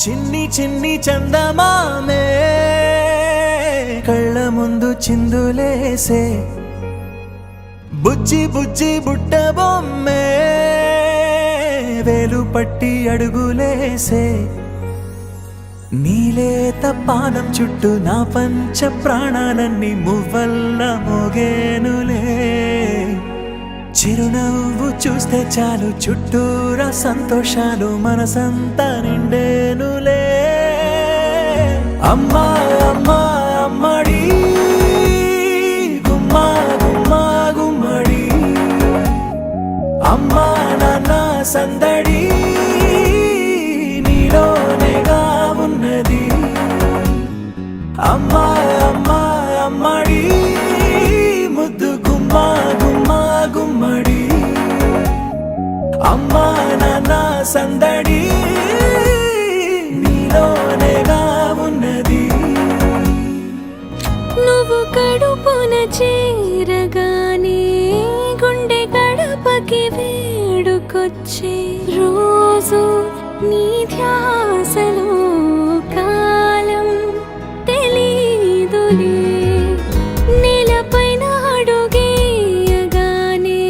చిన్ని చిన్ని చందమామే కళ్ళ ముందు చిందులేసే బుజ్జి బుజ్జి బుట్ట బొమ్మే వేలు పట్టి అడుగులేసే నీలేత పానం చుట్టూ నా పంచ ప్రాణాలన్నీ మువ్వల్ల మోగేనులే చిరునవ్వు చూస్తే చాలు చుట్టూరా సంతోషాలు మనసంతా నిండేనులే అమ్మా అమ్మా అమ్మడి గుమ్మా గుమ్మా గుమ్మడి అమ్మా నాన్న సందడి నీలోనేగా ఉన్నది అమ్మా అమ్మా అమ్మడి ముద్దు గుమ్మా గుమ్మా గుమ్మడి అమ్మా నాన్న సందడి నీలోనేగా ఉన్నది నువ్వు కడుపున చేరగానే గుండె గడపకి వేడుకొచ్చే రోజు నీ ధ్యాసలో కాలం తెలీదులే నేలపైన అడుగేయగానే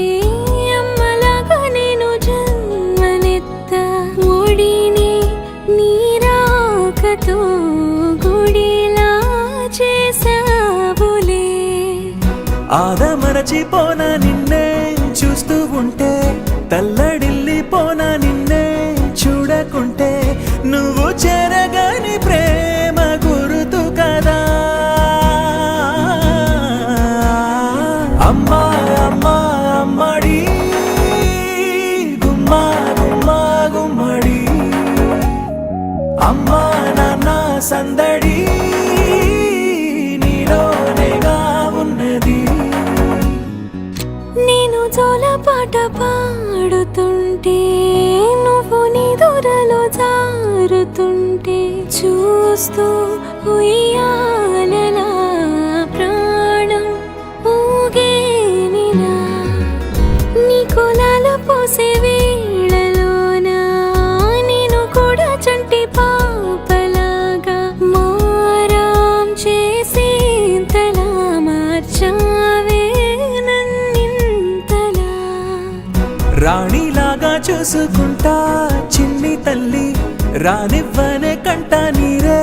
అమ్మలాగా నేను జన్మనెత్త ఒడిని నీ రాకతో గుడిలా చేసావులే ఆదమరచిపోన నిన్నే చూస్తూ ఉంటే తల్లడిల్లిపోన నిన్నే చూడకుంటే నువ్వు చెరగని ప్రేమ గురుతు కదా అమ్మా అమ్మా అమ్మడి గుమ్మా గుమ్మా గుమ్మడి అమ్మా నాన్న సందడి నీలోనేగా ఉన్నది నేను జోలపాట పాడుతుంటే నువ్వు నిదురలో జారుతుంటే చూస్తూ ఉయ్యాలలా ప్రాణం ఊగేనిలా నీ కులాల పోసే వేళలోన నేను కూడా చంటి పాపలాగా మారాం చేసేంతలా మార్చావే నన్నింతలా రాణిలాగా చూసుకుంటా చిన్ని తల్లి రానివ్వనే కంట నీరే